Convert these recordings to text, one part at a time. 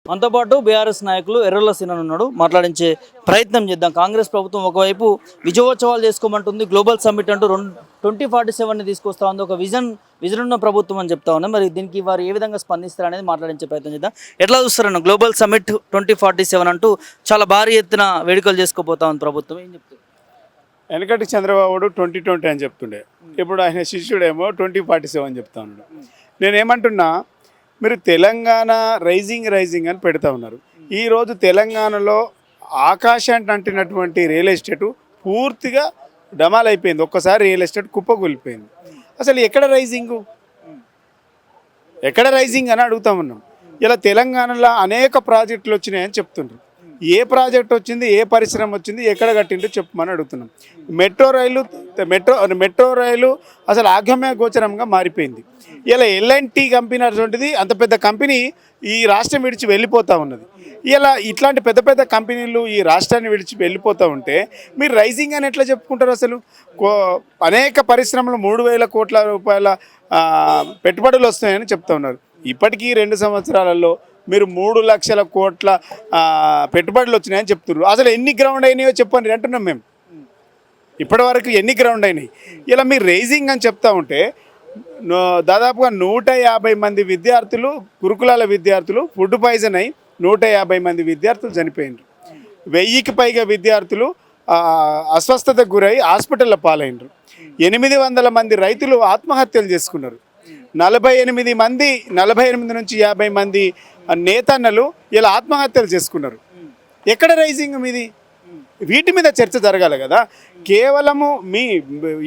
మనతో పాటు బీఆర్ఎస్ నాయకులు ఎర్రల సీనన్ ఉన్నాడు. మాట్లాడించే ప్రయత్నం చేద్దాం. కాంగ్రెస్ ప్రభుత్వం ఒకవైపు విజయోత్సవాలు చేసుకోమంటుంది, గ్లోబల్ సమ్మిట్ అంటూ 2047ని తీసుకొస్తా ఉంది, ఒక విజన్ ఉన్న ప్రభుత్వం అని చెప్తా ఉంది. మరి దీనికి వారు ఏ విధంగా స్పందిస్తారనేది మాట్లాడించే ప్రయత్నం చేద్దాం. ఎట్లా చూస్తారన్న గ్లోబల్ సమ్మిట్ 2047 అంటూ చాలా భారీ ఎత్తున వేడుకలు చేసుకోబోతా ఉంది ప్రభుత్వం, ఏం చెప్తారు? వెనకటి చంద్రబాబుడు 2020 అని చెప్తుండే, ఇప్పుడు ఆయన శిష్యుడేమో 2047 అని చెప్తా ఉన్నాడు. నేనేమంటున్నా, మీరు తెలంగాణ రైజింగ్ అని పెడతా ఉన్నారు. ఈరోజు తెలంగాణలో ఆకాశాన్ని అంటినటువంటి రియల్ ఎస్టేటు పూర్తిగా డమాల్ అయిపోయింది. ఒక్కసారి రియల్ ఎస్టేట్ కుప్పకూలిపోయింది. అసలు ఎక్కడ రైజింగ్ అని అడుగుతా ఉన్నాం. ఇలా తెలంగాణలో అనేక ప్రాజెక్టులు వచ్చినాయని చెప్తుండ్రు. ఏ ప్రాజెక్ట్ వచ్చింది, ఏ పరిశ్రమ వచ్చింది, ఎక్కడ కట్టిందో చెప్పమని అడుగుతున్నాం. మెట్రో రైలు అసలు ఆగమ్య గోచరంగా మారిపోయింది. ఇలా ఎల్ఎన్టీ కంపెనీ అటువంటిది అంత పెద్ద కంపెనీ ఈ రాష్ట్రం విడిచి వెళ్ళిపోతూ ఉన్నది. ఇలా ఇట్లాంటి పెద్ద పెద్ద కంపెనీలు ఈ రాష్ట్రాన్ని విడిచి వెళ్ళిపోతూ ఉంటే మీరు రైజింగ్ అని ఎట్లా చెప్పుకుంటారు? అసలు అనేక పరిశ్రమలు 3,000 కోట్ల రూపాయల పెట్టుబడులు వస్తున్నాయని చెప్తా ఉన్నారు. ఇప్పటికీ 2 సంవత్సరాలలో మీరు 3 లక్షల కోట్ల పెట్టుబడులు వచ్చినాయని చెప్తున్నారు. అసలు ఎన్ని గ్రౌండ్ అయినాయో చెప్పండి అంటున్నాం మేము. ఇప్పటివరకు ఎన్ని గ్రౌండ్ అయినాయి? ఇలా మీరు రైజింగ్ అని చెప్తా ఉంటే దాదాపుగా 150 మంది విద్యార్థులు, గురుకులాల విద్యార్థులు ఫుడ్ పాయిజన్ అయి 150 మంది విద్యార్థులు చనిపోయినారు. 1000కి పైగా విద్యార్థులు అస్వస్థతకు గురై హాస్పిటల్లో పాలైనరు. 800 మంది రైతులు ఆత్మహత్యలు చేసుకున్నారు. 48 నుంచి 50 మంది నేతన్నలు ఇలా ఆత్మహత్యలు చేసుకున్నారు. ఎక్కడ రైజింగ్ మీది? వీటి మీద చర్చ జరగాలి కదా. కేవలము మీ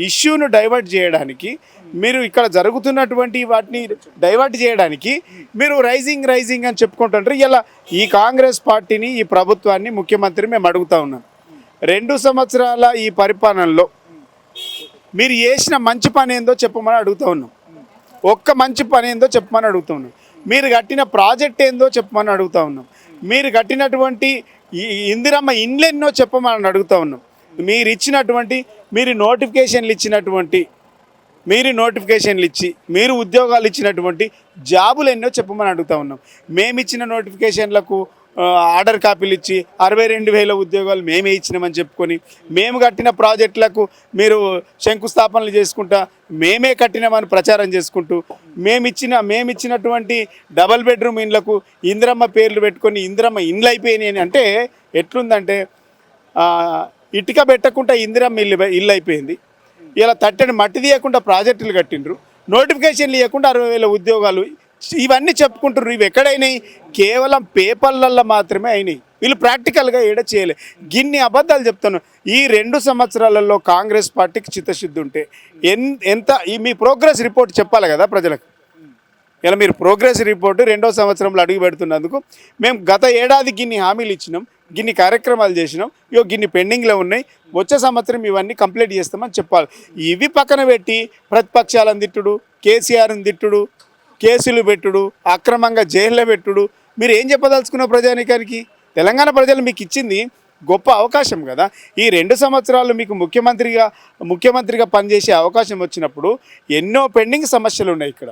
ఇష్యూను డైవర్ట్ చేయడానికి, మీరు ఇక్కడ జరుగుతున్నటువంటి వాటిని డైవర్ట్ చేయడానికి మీరు రైజింగ్ అని చెప్పుకుంటుంటారు. ఇలా ఈ కాంగ్రెస్ పార్టీని, ఈ ప్రభుత్వాన్ని, ముఖ్యమంత్రి మేము అడుగుతా ఉన్నాం, 2 సంవత్సరాల ఈ పరిపాలనలో మీరు చేసిన మంచి పని ఏందో చెప్పమని అడుగుతూ ఉన్నాం. ఒక్క మంచి పని ఏందో చెప్పమని అడుగుతూ ఉన్నాం. మీరు కట్టిన ప్రాజెక్ట్ ఏందో చెప్పమని అడుగుతూ ఉన్నాం. మీరు కట్టినటువంటి ఇందిరమ్మ ఇండ్లు ఎన్నో చెప్పమని అడుగుతూ ఉన్నాం. మీరు నోటిఫికేషన్లు ఇచ్చి మీరు ఉద్యోగాలు ఇచ్చినటువంటి జాబులు ఎన్నో చెప్పమని అడుగుతూ ఉన్నాం. మేము ఇచ్చిన నోటిఫికేషన్లకు ఆర్డర్ కాపీలు ఇచ్చి 62,000 ఉద్యోగాలు మేమే ఇచ్చినామని చెప్పుకొని, మేము కట్టిన ప్రాజెక్టులకు మీరు శంకుస్థాపనలు చేసుకుంటా మేమే కట్టినామని ప్రచారం చేసుకుంటూ, మేమిచ్చినటువంటి డబల్ బెడ్రూమ్ ఇండ్లకు ఇందిరమ్మ పేర్లు పెట్టుకొని ఇందిరమ్మ ఇండ్లు అయిపోయినాయి అని అంటే ఎట్లుందంటే, ఇటుక పెట్టకుండా ఇందిరమ్మ ఇల్లు అయిపోయింది. ఇలా తట్టని మట్టి తీయకుండా ప్రాజెక్టులు కట్టిండ్రు, నోటిఫికేషన్లు ఇవ్వకుండా 60,000 ఉద్యోగాలు. ఇవన్నీ చెప్పుకుంటారు. ఇవి ఎక్కడైనాయి? కేవలం పేపర్లలో మాత్రమే అయినాయి. వీళ్ళు ప్రాక్టికల్గా ఏడ చేయలే. గిన్ని అబద్ధాలు చెప్తాను. ఈ 2 సంవత్సరాలలో కాంగ్రెస్ పార్టీకి చిత్తశుద్ధి ఉంటే ఎంత మీ ప్రోగ్రెస్ రిపోర్ట్ చెప్పాలి కదా ప్రజలకు. ఇలా మీరు ప్రోగ్రెస్ రిపోర్టు 2వ సంవత్సరంలో అడుగు పెడుతున్నందుకు మేము గత ఏడాది గిన్ని హామీలు ఇచ్చినాం, గిన్ని కార్యక్రమాలు చేసినాం, గిన్ని పెండింగ్లో ఉన్నాయి, వచ్చే సంవత్సరం ఇవన్నీ కంప్లీట్ చేస్తామని చెప్పాలి. ఇవి పక్కన పెట్టి ప్రతిపక్షాలను తిట్టుడు, కేసీఆర్ని తిట్టుడు, కేసులు పెట్టుడు, అక్రమంగా జైల్లో పెట్టుడు, మీరు ఏం చెప్పదలుచుకున్న ప్రజానీకానికి? తెలంగాణ ప్రజలు మీకు ఇచ్చింది గొప్ప అవకాశం కదా. ఈ 2 సంవత్సరాలు మీకు ముఖ్యమంత్రిగా పనిచేసే అవకాశం వచ్చినప్పుడు ఎన్నో పెండింగ్ సమస్యలు ఉన్నాయి. ఇక్కడ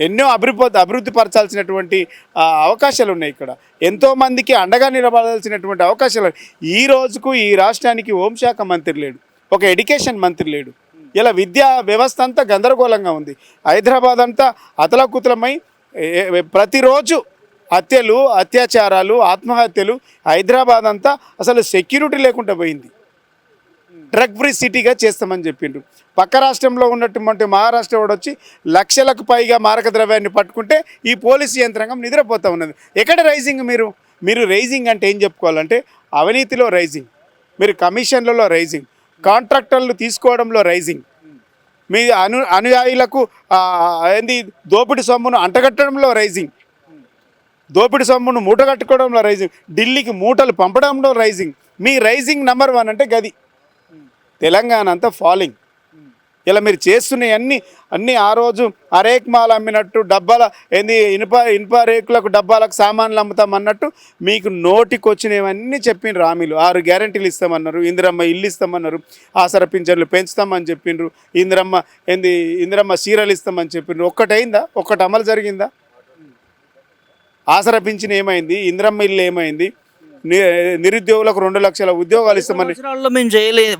ఎన్నో అభివృద్ధి పరచాల్సినటువంటి అవకాశాలు ఉన్నాయి. ఇక్కడ ఎంతోమందికి అండగా నిలబడాల్సినటువంటి అవకాశాలు. ఈ రోజుకు ఈ రాష్ట్రానికి హోంశాఖ మంత్రి లేడు, ఒక ఎడ్యుకేషన్ మంత్రి లేడు. ఇలా విద్యా వ్యవస్థ అంతా గందరగోళంగా ఉంది. హైదరాబాద్ అంతా అతలకుతలమై ప్రతిరోజు హత్యలు, అత్యాచారాలు, ఆత్మహత్యలు. హైదరాబాద్ అంతా అసలు సెక్యూరిటీ లేకుండా పోయింది. డ్రగ్ ఫ్రీ సిటీగా చేస్తామని చెప్పిండ్రు. పక్క రాష్ట్రంలో ఉన్నటువంటి మహారాష్ట్ర వాడు వచ్చి లక్షలకు పైగా మారక ద్రవ్యాన్ని పట్టుకుంటే ఈ పోలీసు యంత్రాంగం నిద్రపోతూ ఉన్నది. ఎక్కడ రైజింగ్? మీరు రైజింగ్ అంటే ఏం చెప్పుకోవాలంటే, అవినీతిలో రైజింగ్, మీరు కమిషన్లలో రైజింగ్, కాంట్రాక్టర్లు తీసుకోవడంలో రైజింగ్, మీ అనుయాయులకు దోపిడి సొమ్మును అంటగట్టడంలో రైజింగ్, దోపిడి సొమ్మును మూట కట్టుకోవడంలో రైజింగ్, ఢిల్లీకి మూటలు పంపడంలో రైజింగ్. మీ రైజింగ్ నెంబర్ 1 అంటే గది. తెలంగాణ అంతా ఫాలింగ్. ఇలా మీరు చేస్తున్నాయి అన్నీ ఆ రోజు అరేక్ మాల్ అమ్మినట్టు, డబ్బాల ఇనుప రేకులకు డబ్బాలకు సామాన్లు అమ్ముతామన్నట్టు మీకు నోటికి వచ్చినవన్నీ చెప్పిండ్రు. హామీలు 6 గ్యారెంటీలు ఇస్తామన్నారు, ఇందిరమ్మ ఇల్లు ఇస్తామన్నారు, ఆసరా పింఛన్లు పెంచుతామని చెప్పిండ్రు, ఇందిరమ్మ చీరలు ఇస్తామని చెప్పిండ్రు. ఒక్కటైందా? ఒక్కటి అమలు జరిగిందా? ఆసరా పింఛన్ ఏమైంది, ఇందిరమ్మ ఇల్లు ఏమైంది, నిరుద్యోగులకు 2 లక్షల ఉద్యోగాలు ఇస్తామని సంవత్సరాల్లో మేము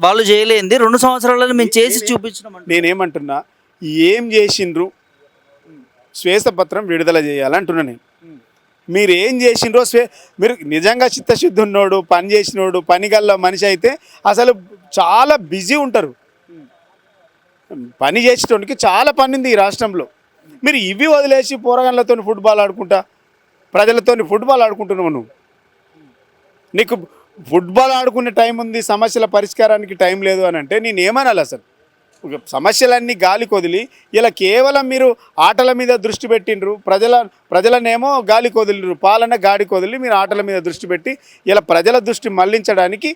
వాళ్ళు చేయలేంది 2 సంవత్సరాలలో మేము చేసి చూపించినాం. నేనేమంటున్నా, ఏం చేసిండ్రు శ్వేతపత్రం విడుదల చేయాలంటున్నా నేను. మీరు ఏం చేసిండ్రో మీరు నిజంగా చిత్తశుద్ధి ఉన్నోడు, పని చేసినోడు, పనిగల్ల మనిషి అయితే అసలు చాలా బిజీ ఉంటారు. పని చేసేటోనికి చాలా పని ఉంది ఈ రాష్ట్రంలో. మీరు ఇవి వదిలేసి పోరగాళ్ళతో ఫుట్బాల్ ఆడుకుంటా, ప్రజలతో ఫుట్బాల్ ఆడుకుంటున్నావు. నీకు ఫుట్బాల్ ఆడుకునే టైం ఉంది, సమస్యల పరిష్కారానికి టైం లేదు అని అంటే నేను ఏమనాలి? అసలు సమస్యలన్నీ గాలికి వదిలి ఇలా కేవలం మీరు ఆటల మీద దృష్టి పెట్టిండ్రు, ప్రజలనేమో గాలికి వదిలిరు, పాలన గాడికి వదిలి మీరు ఆటల మీద దృష్టి పెట్టి ఇలా ప్రజల దృష్టి మళ్లించడానికి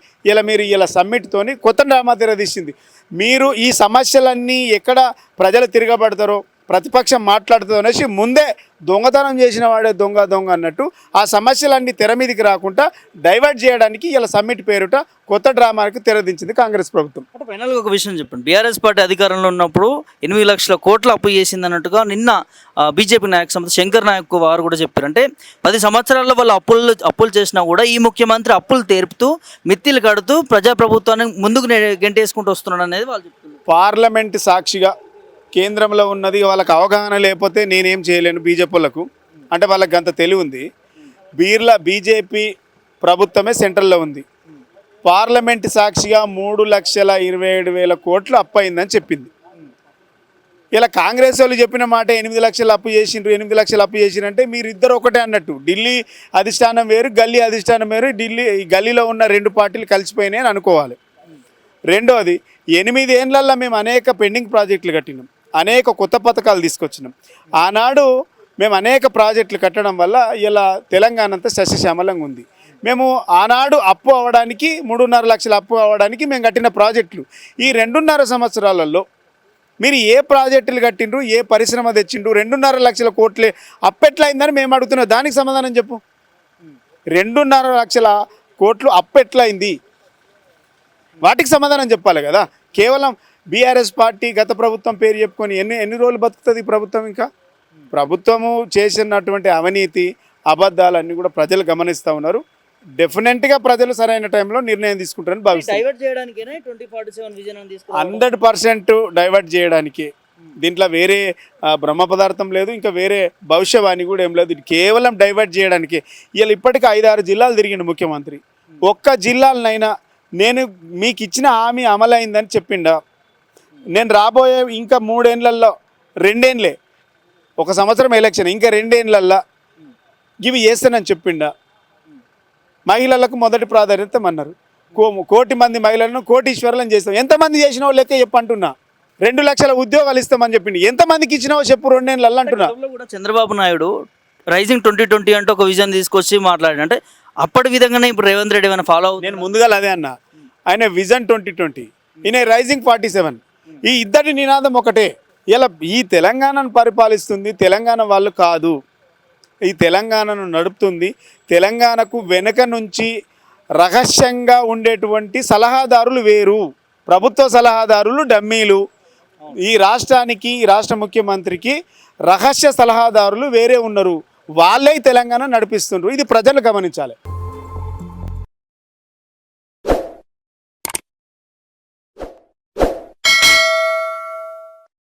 మీరు ఇలా సమ్మిట్తోని కొత్త డ్రామా తెరదీసింది. మీరు ఈ సమస్యలన్నీ ఎక్కడ ప్రజలు తిరగబడతారో, ప్రతిపక్షం మాట్లాడుతుందో అనేసి ముందే దొంగతనం చేసిన వాడే దొంగ అన్నట్టు ఆ సమస్యలన్నీ తెర మీదకి రాకుండా డైవర్ట్ చేయడానికి ఇలా సమ్మిట్ పేరుట కొత్త డ్రామాకి తెరదించింది కాంగ్రెస్ ప్రభుత్వం. అంటే ఫైనల్గా ఒక విషయం చెప్పండి, బీఆర్ఎస్ పార్టీ అధికారంలో ఉన్నప్పుడు 8 లక్షల కోట్ల అప్పు చేసింది అన్నట్టుగా నిన్న బీజేపీ నాయక సంస్థ శంకర్ నాయక్ వారు కూడా చెప్పారు. అంటే 10 సంవత్సరాల్లో వాళ్ళు అప్పులు చేసినా కూడా ఈ ముఖ్యమంత్రి అప్పులు తీర్పుతూ మిత్తిలు కడుతూ ప్రజాప్రభుత్వాన్ని ముందుకు గెంటేసుకుంటూ వస్తున్నాడు అనేది వాళ్ళు చెప్తున్నారు. పార్లమెంట్ సాక్షిగా కేంద్రంలో ఉన్నది వాళ్ళకి అవగాహన లేకపోతే నేనేం చేయలేను. బీజేపీలకు అంటే వాళ్ళకి అంత తెలివి ఉంది. బీజేపీ ప్రభుత్వమే సెంట్రల్లో ఉంది. పార్లమెంట్ సాక్షిగా 3,27,000 కోట్లు అప్పు అయిందని చెప్పింది. ఇలా కాంగ్రెస్ వాళ్ళు చెప్పిన మాట 8 లక్షలు అప్పు చేసిండ్రు, 8 లక్షలు అప్పు చేసిండ్రంటే మీరు ఇద్దరు ఒకటే అన్నట్టు. ఢిల్లీ అధిష్టానం వేరు, గల్లీ అధిష్టానం వేరు. గల్లీలో ఉన్న 2 పార్టీలు కలిసిపోయినాయి అని అనుకోవాలి. రెండోది, 8 ఏళ్లలో మేము అనేక పెండింగ్ ప్రాజెక్టులు కట్టినాం, అనేక కొత్త పథకాలు తీసుకొచ్చినాం. ఆనాడు మేము అనేక ప్రాజెక్టులు కట్టడం వల్ల ఇలా తెలంగాణ అంతా సస్యశ్యామలంగా ఉంది. మేము ఆనాడు అప్పు అవ్వడానికి 3.5 లక్షల అప్పు అవ్వడానికి మేము కట్టిన ప్రాజెక్టులు ఈ 2.5 సంవత్సరాలలో మీరు ఏ ప్రాజెక్టులు కట్టిండ్రు, ఏ పరిశ్రమ తెచ్చిండ్రు? 2.5 లక్షల కోట్లే అప్పు ఎట్లా అయిందని మేము అడుగుతున్నాం. దానికి సమాధానం చెప్పు. 2.5 లక్షల కోట్లు అప్పు ఎట్లా అయింది? వాటికి సమాధానం చెప్పాలి కదా. కేవలం బీఆర్ఎస్ పార్టీ గత ప్రభుత్వం పేరు చెప్పుకొని ఎన్ని రోజులు బతుకుతుంది ఈ ప్రభుత్వం? ఇంకా ప్రభుత్వము చేసినటువంటి అవినీతి అబద్ధాలన్నీ కూడా ప్రజలు గమనిస్తూ ఉన్నారు. డెఫినెట్గా ప్రజలు సరైన టైంలో నిర్ణయం తీసుకుంటారని భావిస్తారు. 100% డైవర్ట్ చేయడానికి. దీంట్లో వేరే బ్రహ్మ పదార్థం లేదు, ఇంకా వేరే భవిష్యవాణి కూడా ఏం లేదు. ఇది కేవలం డైవర్ట్ చేయడానికి. ఇలా ఇప్పటికీ 5-6 జిల్లాలు తిరిగిండు ముఖ్యమంత్రి. ఒక్క జిల్లాలనైనా నేను మీకు ఇచ్చిన హామీ అమలైందని చెప్పిండా? నేను రాబోయే ఇంకా 3 ఏళ్లలో 2 ఏళ్ళే, 1 సంవత్సరం ఎలక్షన్, ఇంకా 2 ఏళ్లలో ఇవి చేస్తానని చెప్పిండా? మహిళలకు మొదటి ప్రాధాన్యత అన్నారు. 1 కోటి మంది మహిళలను కోటీశ్వరులను చేస్తాం. ఎంతమంది చేసినావో లెక్క చెప్పంటున్నా. 2 లక్షల ఉద్యోగాలు ఇస్తామని చెప్పింది. ఎంతమందికి ఇచ్చినావో చెప్పు 2 ఏళ్ళల్లో అంటున్నా. కూడా చంద్రబాబు నాయుడు రైజింగ్ 2020 అంటే ఒక విజన్ తీసుకొచ్చి మాట్లాడి, అంటే అప్పటి విధంగానే ఇప్పుడు రేవంత్ రెడ్డి ఏమైనా ఫాలో అవుతుంది? నేను ముందుగా అదే అన్నా. ఆయన విజన్ 2020, ఈయన రైజింగ్ 47. ఈ ఇద్దరి నినాదం ఒకటే. ఇలా ఈ తెలంగాణను పరిపాలిస్తుంది తెలంగాణ వాళ్ళు కాదు, ఈ తెలంగాణను నడుపుతుంది. తెలంగాణకు వెనుక నుంచి రహస్యంగా ఉండేటువంటి సలహాదారులు వేరు, ప్రభుత్వ సలహాదారులు డమ్మీలు. ఈ రాష్ట్రానికి, ఈ రాష్ట్ర ముఖ్యమంత్రికి రహస్య సలహాదారులు వేరే ఉన్నారు. వాళ్ళే తెలంగాణ నడిపిస్తుండ్రు. ఇది ప్రజలు గమనించాలి.